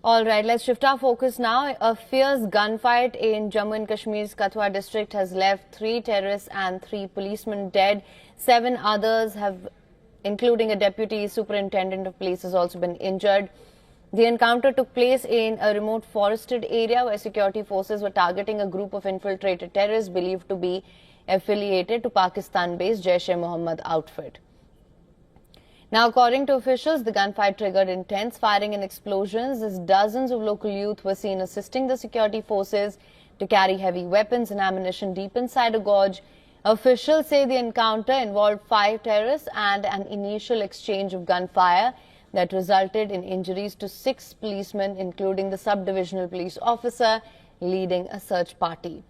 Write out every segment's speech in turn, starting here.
All right, let's shift our focus now. A fierce gunfight in Jammu and Kashmir's Kathua district has left 3 terrorists and 3 policemen dead. 7 others have, including a deputy superintendent of police, has also been injured. The encounter took place in a remote forested area where security forces were targeting a group of infiltrated terrorists believed to be affiliated to Pakistan-based Jaish-e-Mohammed outfit. Now, according to officials, the gunfight triggered intense firing and explosions as dozens of local youth were seen assisting the security forces to carry heavy weapons and ammunition deep inside a gorge. Officials say the encounter involved 5 terrorists and an initial exchange of gunfire that resulted in injuries to 6 policemen, including the sub-divisional police officer leading a search party.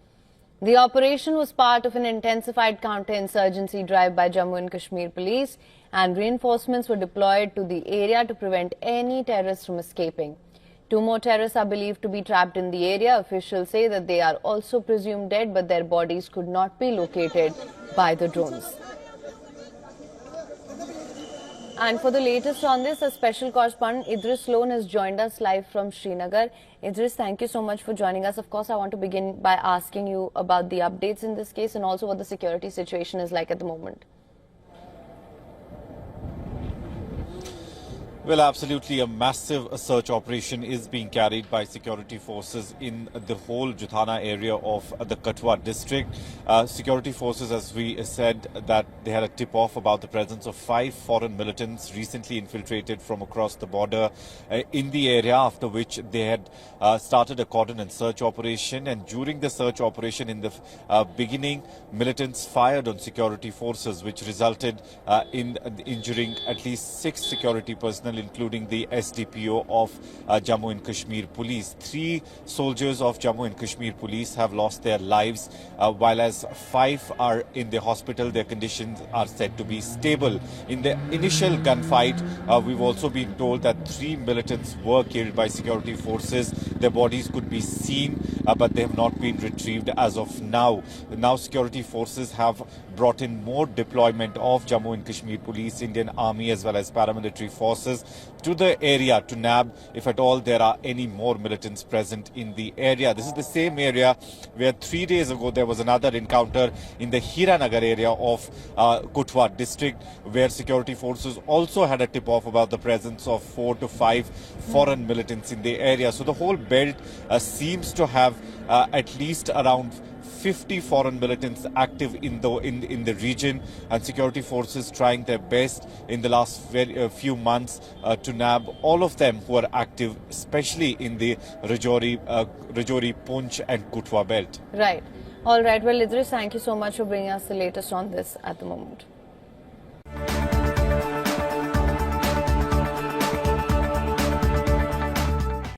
The operation was part of an intensified counter-insurgency drive by Jammu and Kashmir police, and reinforcements were deployed to the area to prevent any terrorists from escaping. 2 more terrorists are believed to be trapped in the area. Officials say that they are also presumed dead, but their bodies could not be located by the drones. And for the latest on this, a special correspondent Idris Sloan has joined us live from Srinagar. Idris, thank you so much for joining us. Of course, I want to begin by asking you about the updates in this case and also what the security situation is like at the moment. Well, absolutely. A massive search operation is being carried by security forces in the whole Juthana area of the Kathua district. Security forces, as we said, that they had a tip-off about the presence of 5 foreign militants recently infiltrated from across the border in the area, after which they had started a cordon and search operation. And during the search operation in the beginning, militants fired on security forces, which resulted in injuring at least 6 security personnel, including the SDPO of Jammu and Kashmir Police. 3 soldiers of Jammu and Kashmir Police have lost their lives, while as 5 are in the hospital. Their conditions are said to be stable. In the initial gunfight, we've also been told that 3 militants were killed by security forces. Their bodies could be seen, but they have not been retrieved as of now. Now security forces have brought in more deployment of Jammu and Kashmir Police, Indian Army as well as paramilitary forces to the area to nab, if at all there are any more militants present in the area. This is the same area where 3 days ago there was another encounter in the Hiranagar area of Kathua district, where security forces also had a tip-off about the presence of 4 to 5 foreign militants in the area. So the whole belt seems to have at least around 50 foreign militants active in the region, and security forces trying their best in the last few months to nab all of them who are active, especially in the Rajouri, Poonch and Kathua belt. Right. All right. Well, Idris, thank you so much for bringing us the latest on this at the moment.